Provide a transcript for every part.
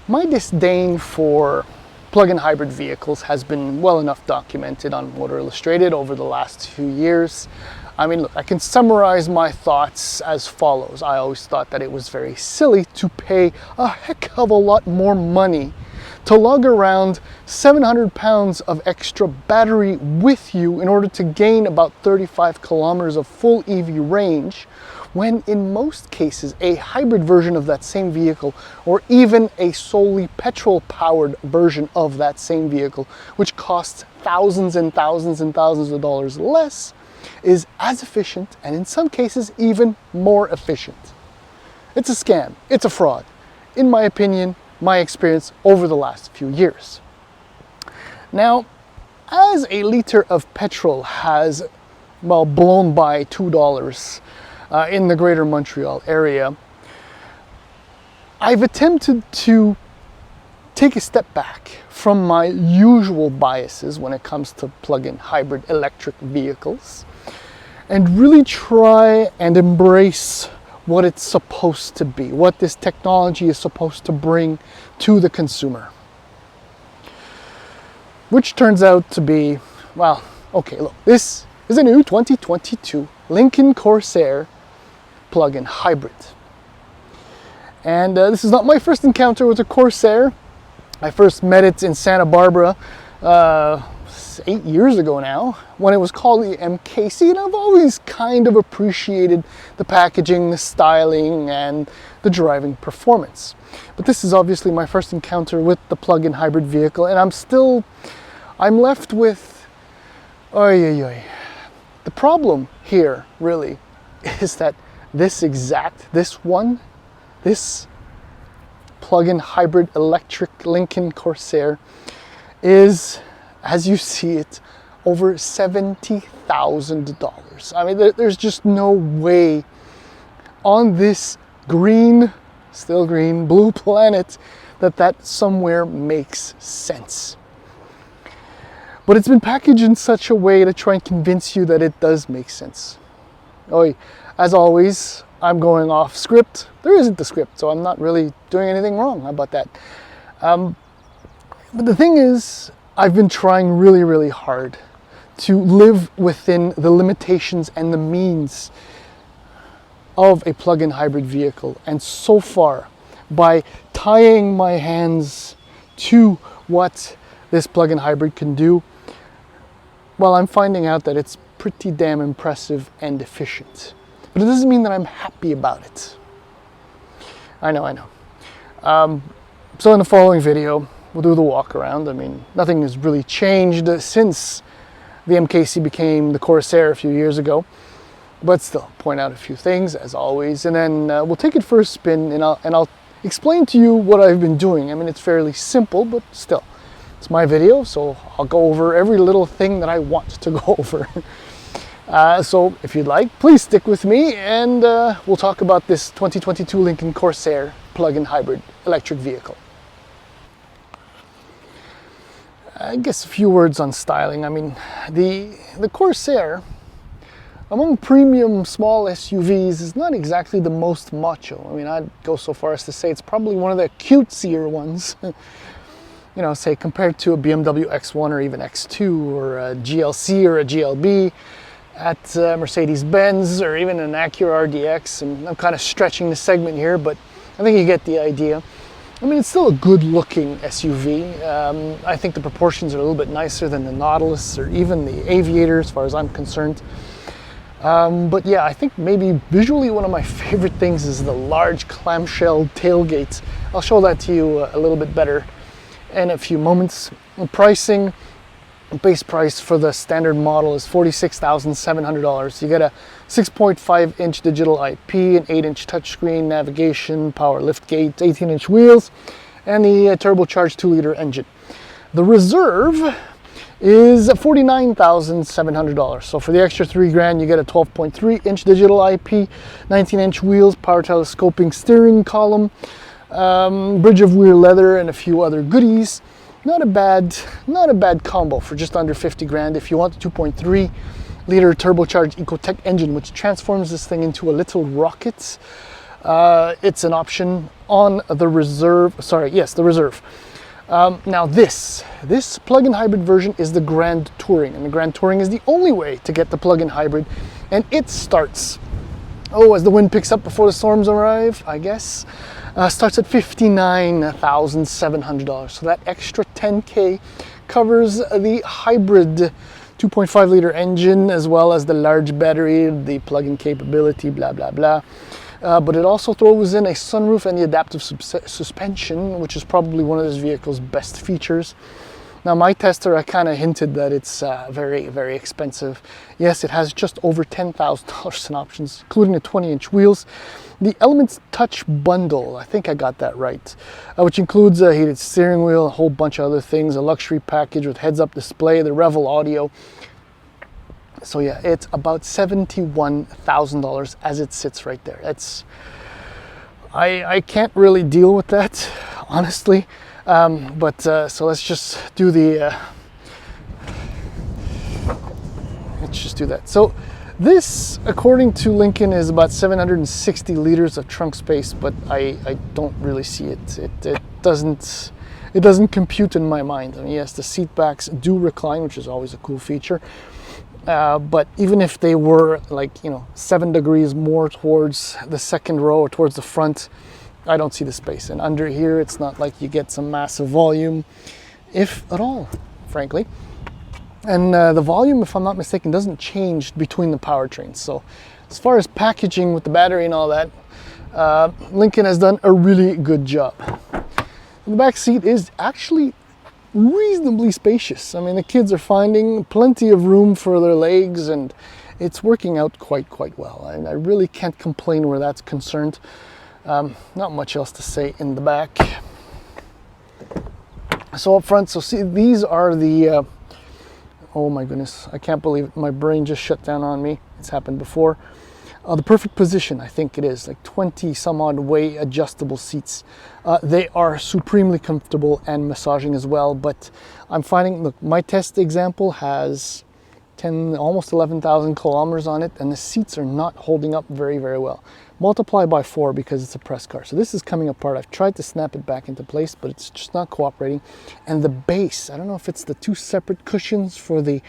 My disdain for plug-in hybrid vehicles has been well enough documented on Motor Illustrated over the last few years. I mean, look, I can summarize my thoughts as follows. I always thought that it was very silly to pay a heck of a lot more money to lug around 700 pounds of extra battery with you in order to gain about 35 kilometers of full EV range, when in most cases a hybrid version of that same vehicle, or even a solely petrol powered version of that same vehicle, which costs thousands and thousands and thousands of dollars less, is as efficient and in some cases even more efficient. It's a scam, it's a fraud, in my opinion, my experience over the last few years. Now, as a liter of petrol has, well, blown by $2 in the greater Montreal area, I've attempted to take a step back from my usual biases when it comes to plug-in hybrid electric vehicles and really try and embrace what it's supposed to be, what this technology is supposed to bring to the consumer. Which turns out to be, well, okay, look, this is a new 2022 Lincoln Corsair plug-in hybrid. And this is not my first encounter with a Corsair. I first met it in Santa Barbara 8 years ago now, when it was called the MKC, and I've always kind of appreciated the packaging, the styling, and the driving performance. But this is obviously my first encounter with the plug-in hybrid vehicle, and I'm left with, the problem here really is that this plug-in hybrid electric Lincoln Corsair is, as you see it, over $70,000. I mean, there's just no way on this green, still green, blue planet that somewhere makes sense. But it's been packaged in such a way to try and convince you that it does make sense. As always, I'm going off script. There isn't a script, so I'm not really doing anything wrong. How about that? But the thing is, I've been trying really, really hard to live within the limitations and the means of a plug-in hybrid vehicle. And so far, by tying my hands to what this plug-in hybrid can do, well, I'm finding out that it's pretty damn impressive and efficient. But it doesn't mean that I'm happy about it. I know. So in the following video, we'll do the walk around. I mean, nothing has really changed since the MKC became the Corsair a few years ago, but still point out a few things as always, and then we'll take it for a spin, and I'll explain to you what I've been doing. I mean, it's fairly simple, but still, it's my video, so I'll go over every little thing that I want to go over. So if you'd like, please stick with me, and we'll talk about this 2022 Lincoln Corsair plug-in hybrid electric vehicle. I guess a few words on styling. I mean, the Corsair, among premium small SUVs, is not exactly the most macho. I mean, I'd go so far as to say it's probably one of the cutesier ones. You know, say compared to a BMW X1 or even X2 or a GLC or a GLB at Mercedes-Benz or even an Acura RDX. And I'm kind of stretching the segment here, but I think you get the idea. I mean, it's still a good-looking SUV. I think the proportions are a little bit nicer than the Nautilus or even the Aviator, as far as I'm concerned. But yeah, I think maybe visually one of my favorite things is the large clamshell tailgate. I'll show that to you a little bit better in a few moments. Pricing, base price for the standard model is $46,700. You get a 6.5-inch digital IP, an 8-inch touchscreen, navigation, power liftgate, 18-inch wheels, and the turbocharged 2-liter engine. The Reserve is $49,700. So for the extra $3,000, you get a 12.3-inch digital IP, 19-inch wheels, power telescoping steering column, bridge of weir leather, and a few other goodies. Not a bad combo for just under $50,000 if you want the 2.3-liter turbocharged Ecotec engine, which transforms this thing into a little rocket. It's an option on the Reserve. Sorry, yes, the Reserve. Now this plug-in hybrid version is the Grand Touring, and the Grand Touring is the only way to get the plug-in hybrid, and it starts, as the wind picks up before the storms arrive, I guess, starts at $59,700. So that extra $10K covers the hybrid 2.5 liter engine, as well as the large battery, the plug-in capability, blah, blah, blah. But it also throws in a sunroof and the adaptive suspension, which is probably one of this vehicle's best features. Now, my tester, I kind of hinted that it's very, very expensive. Yes, it has just over $10,000 in options, including the 20-inch wheels. The Elements Touch bundle, I think I got that right, which includes a heated steering wheel, a whole bunch of other things, a luxury package with heads-up display, the Revel audio. So yeah, it's about $71,000 as it sits right there. I can't really deal with that, honestly. So let's just do let's just do that. So this, according to Lincoln, is about 760 liters of trunk space, but I don't really see it. It doesn't compute in my mind. I mean, yes, the seat backs do recline, which is always a cool feature. But even if they were 7 degrees more towards the second row or towards the front, I don't see the space. And under here, it's not like you get some massive volume, if at all, frankly. And the volume, if I'm not mistaken, doesn't change between the powertrains. So as far as packaging with the battery and all that, Lincoln has done a really good job. The back seat is actually reasonably spacious. I mean, the kids are finding plenty of room for their legs, and it's working out quite well. I really can't complain where that's concerned. Not much else to say in the back. So up front, so see, these are the oh my goodness, I can't believe it. My brain just shut down on me. It's happened before. The perfect position, I think it is, like 20 some odd way adjustable seats. They are supremely comfortable and massaging as well, but I'm finding, look, my test example has almost 11,000 kilometers on it, and the seats are not holding up very well. Multiply by 4 because it's a press car. So this is coming apart. I've tried to snap it back into place, but it's just not cooperating. And the base, I don't know if it's the 2 separate cushions for the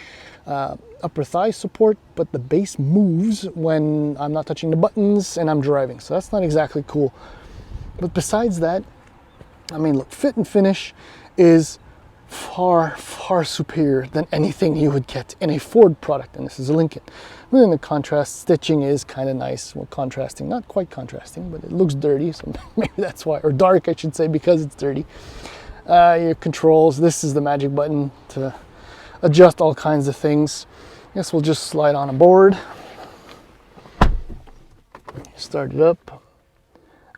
upper thigh support, but the base moves when I'm not touching the buttons and I'm driving. So that's not exactly cool. But besides that, I mean, look, fit and finish is far superior than anything you would get in a Ford product, and this is a Lincoln. And then the contrast stitching is kind of nice. Well, contrasting, not quite contrasting, but it looks dirty, so maybe that's why, or dark I should say, because it's dirty. Your controls, this is the magic button to adjust all kinds of things. I guess we'll just slide on aboard. Start it up.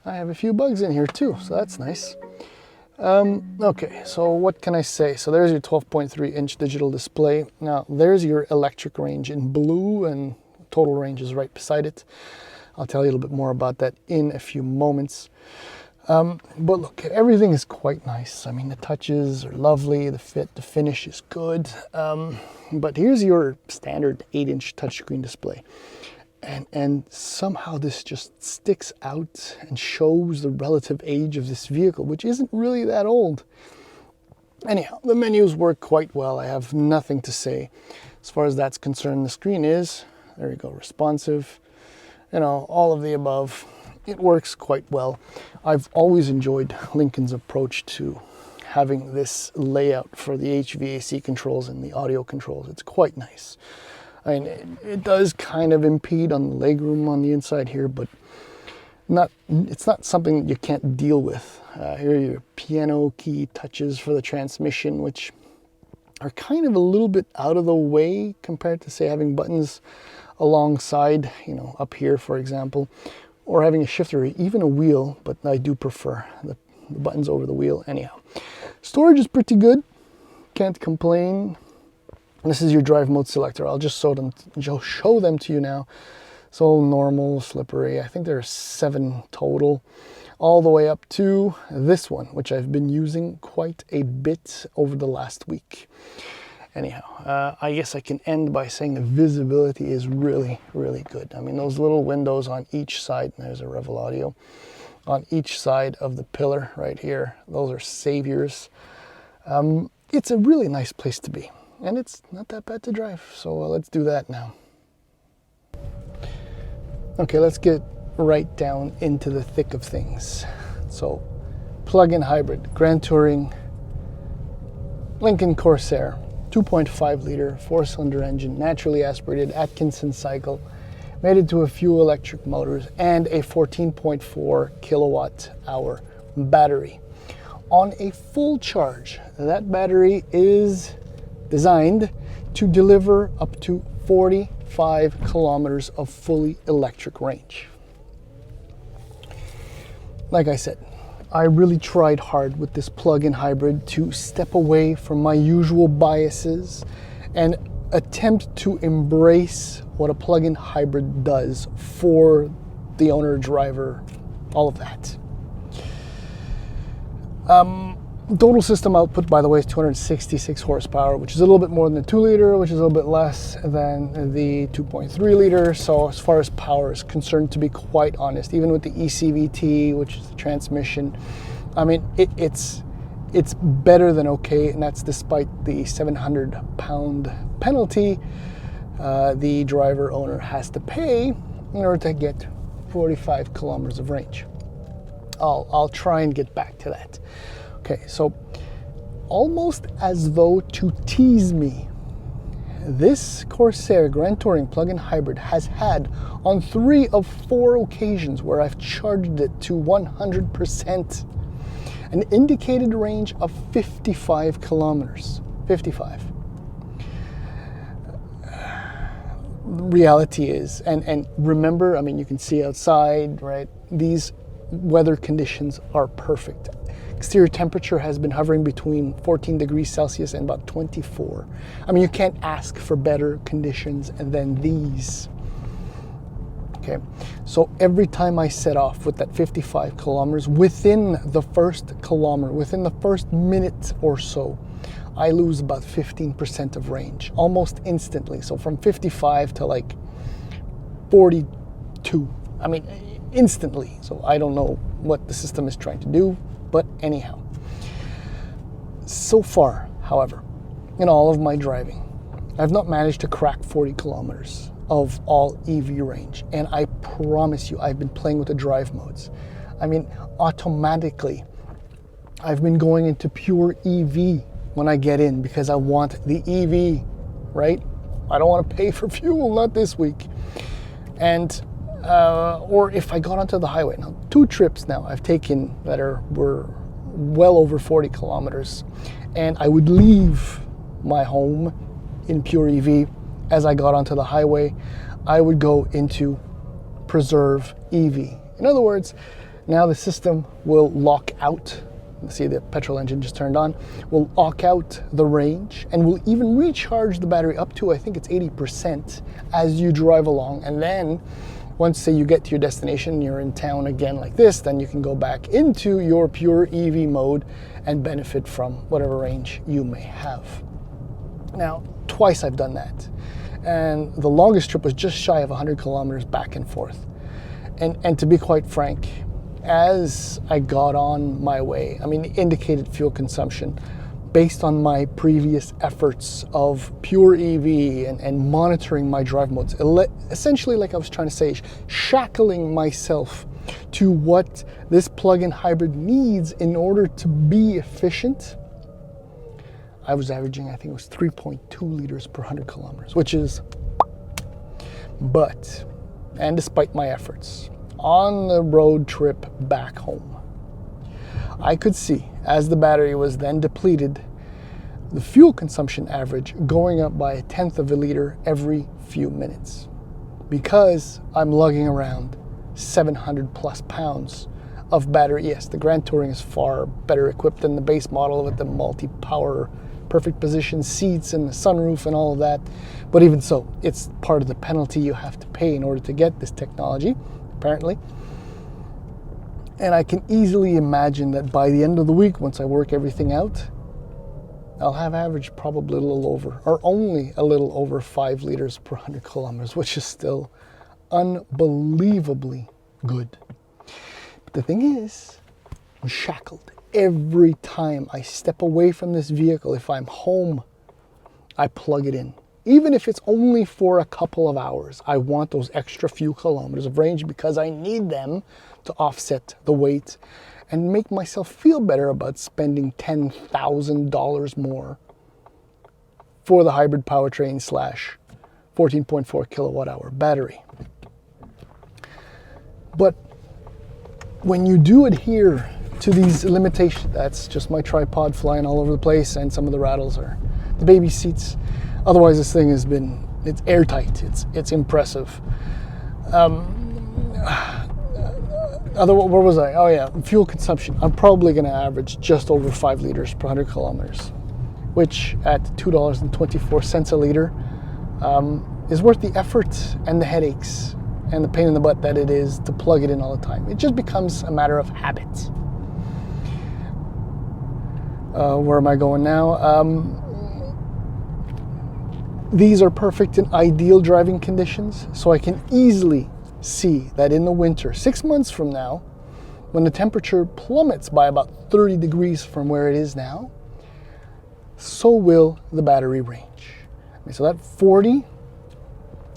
I have a few bugs in here too, so that's nice. Okay, so what can I say? So there's your 12.3-inch digital display. Now there's your electric range in blue, and total range is right beside it. I'll tell you a little bit more about that in a few moments. But look, everything is quite nice. I mean, the touches are lovely, the fit, the finish is good. But here's your standard 8-inch touchscreen display. And somehow this just sticks out and shows the relative age of this vehicle, which isn't really that old. Anyhow, the menus work quite well. I have nothing to say as far as that's concerned. The screen is, there you go, responsive, all of the above. It works quite well. I've always enjoyed Lincoln's approach to having this layout for the HVAC controls and the audio controls. It's quite nice. I mean, it does kind of impede on the legroom on the inside here, but it's not something that you can't deal with. Here are your piano key touches for the transmission, which are kind of a little bit out of the way compared to, say, having buttons alongside, up here, for example, or having a shifter or even a wheel, but I do prefer the buttons over the wheel anyhow. Storage is pretty good, can't complain. This is your drive mode selector. I'll just show them to you now. So normal, slippery, I think there are 7 total, all the way up to this one, which I've been using quite a bit over the last week. Anyhow, I guess I can end by saying the visibility is really, really good. I mean, those little windows on each side, there's a Revel audio, on each side of the pillar right here, those are saviors. It's a really nice place to be, and it's not that bad to drive. So let's do that now. Okay, let's get right down into the thick of things. So, plug-in hybrid, Grand Touring, Lincoln Corsair, 2.5 liter, 4-cylinder engine, naturally aspirated Atkinson cycle, mated to a fuel electric motors, and a 14.4 kilowatt hour battery. On a full charge, that battery is designed to deliver up to 45 kilometers of fully electric range. Like I said, I really tried hard with this plug-in hybrid to step away from my usual biases and attempt to embrace what a plug-in hybrid does for the owner, driver, all of that. Total system output, by the way, is 266 horsepower, which is a little bit more than the 2 liter, which is a little bit less than the 2.3 liter. So as far as power is concerned, to be quite honest, even with the ECVT, which is the transmission, I mean, it's better than okay, and that's despite the 700-pound penalty the driver owner has to pay in order to get 45 kilometers of range. I'll try and get back to that. Okay, so almost as though to tease me, this Corsair Grand Touring plug-in hybrid has had on 3 of 4 occasions where I've charged it to 100% an indicated range of 55 kilometers. 55. The reality is, and remember, I mean, you can see outside, right? These weather conditions are perfect. Exterior temperature has been hovering between 14 degrees Celsius and about 24. I mean, you can't ask for better conditions than these. Okay, so every time I set off with that 55 kilometers, within the first kilometer, within the first minute or so, I lose about 15% of range, almost instantly. So from 55 to like 42. I mean, instantly. So I don't know what the system is trying to do. But anyhow, so far, however, in all of my driving, I've not managed to crack 40 kilometers of all EV range. And I promise you, I've been playing with the drive modes. I mean, automatically, I've been going into pure EV when I get in because I want the EV, right? I don't want to pay for fuel, not this week. And or if I got onto the highway. Now, 2 trips now I've taken that were well over 40 kilometers, and I would leave my home in pure EV. As I got onto the highway, I would go into preserve EV. In other words, now the system will lock out, see the petrol engine just turned on, will lock out the range and will even recharge the battery up to, I think it's 80% as you drive along. And then once, say, you get to your destination, you're in town again like this, then you can go back into your pure EV mode and benefit from whatever range you may have. Now, twice I've done that. And the longest trip was just shy of 100 kilometers back and forth. And to be quite frank, as I got on my way, I mean, the indicated fuel consumption, based on my previous efforts of pure EV and monitoring my drive modes, essentially, like I was trying to say, shackling myself to what this plug-in hybrid needs in order to be efficient, I was averaging, I think it was 3.2 liters per 100 kilometers, which is, but, and despite my efforts, on the road trip back home, I could see, as the battery was then depleted, the fuel consumption average going up by 1/10 of a liter every few minutes. Because I'm lugging around 700 plus pounds of battery. Yes, the Grand Touring is far better equipped than the base model with the multi-power, perfect position seats and the sunroof and all of that. But even so, it's part of the penalty you have to pay in order to get this technology, apparently. And I can easily imagine that by the end of the week, once I work everything out, I'll have averaged probably a little over, or only a little over 5 liters per 100 kilometers, which is still unbelievably good. But the thing is, I'm shackled. Every time I step away from this vehicle, if I'm home, I plug it in. Even if it's only for a couple of hours, I want those extra few kilometers of range because I need them to offset the weight and make myself feel better about spending $10,000 more for the hybrid powertrain slash 14.4 kilowatt hour battery. But when you do adhere to these limitations, that's just my tripod flying all over the place, and some of the rattles are the baby seats. Otherwise, this thing has been, it's airtight, it's impressive. Where was I? Oh yeah, fuel consumption. I'm probably gonna average just over 5 liters per 100 kilometers, which at $2.24 a liter is worth the effort and the headaches and the pain in the butt that it is to plug it in all the time. It just becomes a matter of habit. Where am I going now? These are perfect in ideal driving conditions, so I can easily see that in the winter, 6 months from now, when the temperature plummets by about 30 degrees from where it is now, so will the battery range. So that 40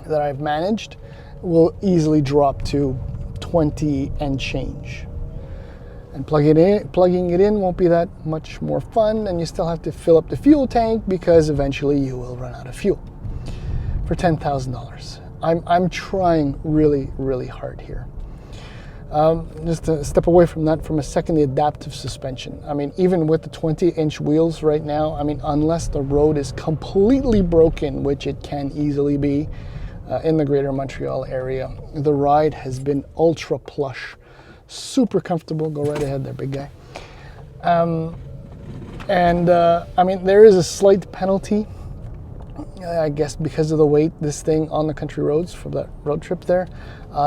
that I've managed will easily drop to 20 and change. And plugging it in won't be that much more fun, and you still have to fill up the fuel tank because eventually you will run out of fuel for $10,000. I'm trying really, really hard here. Just to step away from that from a second, the adaptive suspension. I mean, even with the 20-inch wheels right now, I mean, unless the road is completely broken, which it can easily be in the greater Montreal area, the ride has been ultra plush. Super comfortable. Go right ahead there, big guy. I mean, there is a slight penalty, I guess, because of the weight, this thing on the country roads for that road trip there.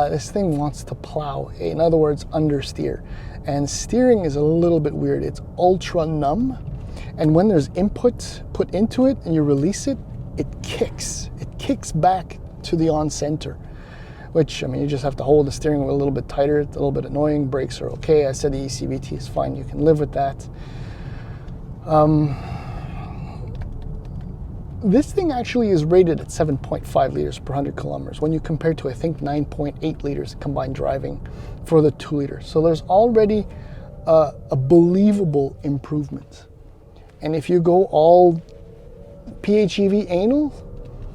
This thing wants to plow, in other words, understeer. And steering is a little bit weird. It's ultra numb. And when there's input put into it and you release it, it kicks. It kicks back to the on center. Which, I mean, you just have to hold the steering wheel a little bit tighter. It's a little bit annoying. Brakes are okay. I said the ECVT is fine. You can live with that. This thing actually is rated at 7.5 liters per 100 kilometers when you compare to, I think, 9.8 liters combined driving for the 2 liters. So there's already a believable improvement. And if you go all PHEV anal,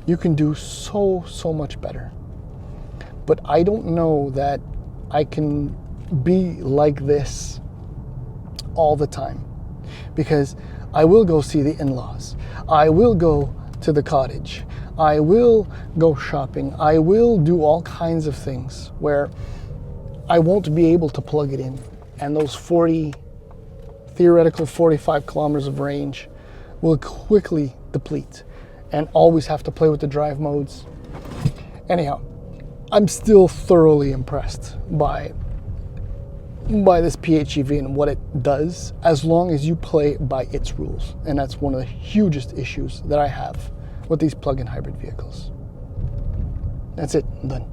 you can do so much better. But I don't know that I can be like this all the time, because I will go see the in-laws. I will go to the cottage. I will go shopping. I will do all kinds of things where I won't be able to plug it in. And those theoretical 45 kilometers of range will quickly deplete and always have to play with the drive modes. Anyhow, I'm still thoroughly impressed by this PHEV and what it does, as long as you play by its rules. And that's one of the hugest issues that I have with these plug-in hybrid vehicles. That's it, I'm done.